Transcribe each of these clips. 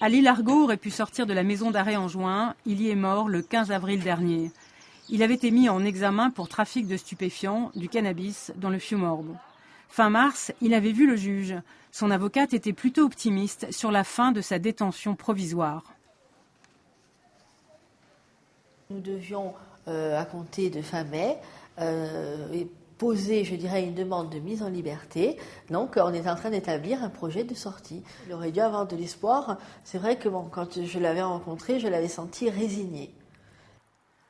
Ali Largo aurait pu sortir de la maison d'arrêt en juin. Il y est mort le 15 avril dernier. Il avait été mis en examen pour trafic de stupéfiants, du cannabis, dans le Fiumorbo. Fin mars, il avait vu le juge. Son avocate était plutôt optimiste sur la fin de sa détention provisoire. Nous devions, à compter de fin mai, poser, je dirais, une demande de mise en liberté. Donc, on est en train d'établir un projet de sortie. Il aurait dû avoir de l'espoir. C'est vrai que quand je l'avais rencontré, je l'avais senti résigné.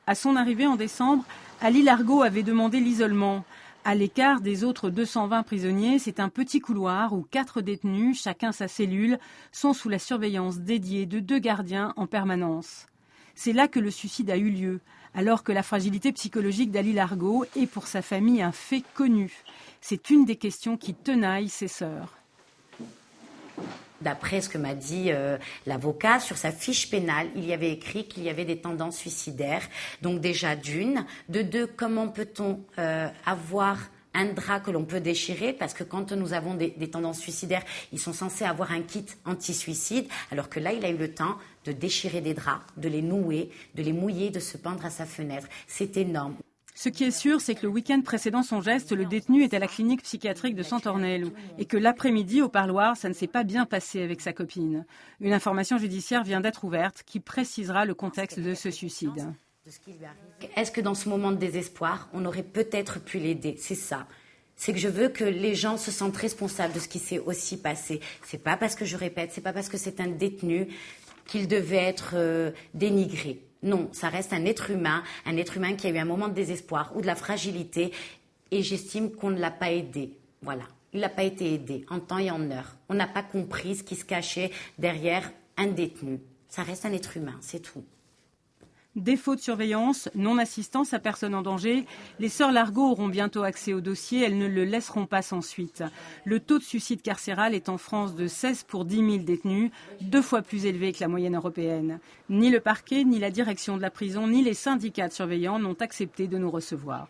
À son arrivée en décembre, Ali Largo avait demandé l'isolement. À l'écart des autres 220 prisonniers, c'est un petit couloir où 4 détenus, chacun sa cellule, sont sous la surveillance dédiée de 2 gardiens en permanence. C'est là que le suicide a eu lieu, alors que la fragilité psychologique d'Ali Largo est pour sa famille un fait connu. C'est une des questions qui tenaille ses sœurs. D'après ce que m'a dit l'avocat, sur sa fiche pénale, il y avait écrit qu'il y avait des tendances suicidaires. Donc déjà d'une. De deux, comment peut-on avoir un drap que l'on peut déchirer, parce que quand nous avons des tendances suicidaires, ils sont censés avoir un kit anti-suicide, alors que là, il a eu le temps de déchirer des draps, de les nouer, de les mouiller, de se pendre à sa fenêtre. C'est énorme. Ce qui est sûr, c'est que le week-end précédent son geste, le détenu était à la clinique psychiatrique de Santornello et que l'après-midi, au parloir, ça ne s'est pas bien passé avec sa copine. Une information judiciaire vient d'être ouverte qui précisera le contexte de ce suicide. Est-ce que dans ce moment de désespoir, on aurait peut-être pu l'aider? C'est ça. C'est que je veux que les gens se sentent responsables de ce qui s'est aussi passé. C'est pas parce que je répète, c'est pas parce que c'est un détenu qu'il devait être dénigré. Non, ça reste un être humain qui a eu un moment de désespoir ou de la fragilité, et j'estime qu'on ne l'a pas aidé. Voilà, il n'a pas été aidé en temps et en heure. On n'a pas compris ce qui se cachait derrière un détenu. Ça reste un être humain, c'est tout. Défaut de surveillance, non-assistance à personne en danger, les sœurs Largo auront bientôt accès au dossier, elles ne le laisseront pas sans suite. Le taux de suicide carcéral est en France de 16 pour 10 000 détenus, 2 fois plus élevé que la moyenne européenne. Ni le parquet, ni la direction de la prison, ni les syndicats de surveillants n'ont accepté de nous recevoir.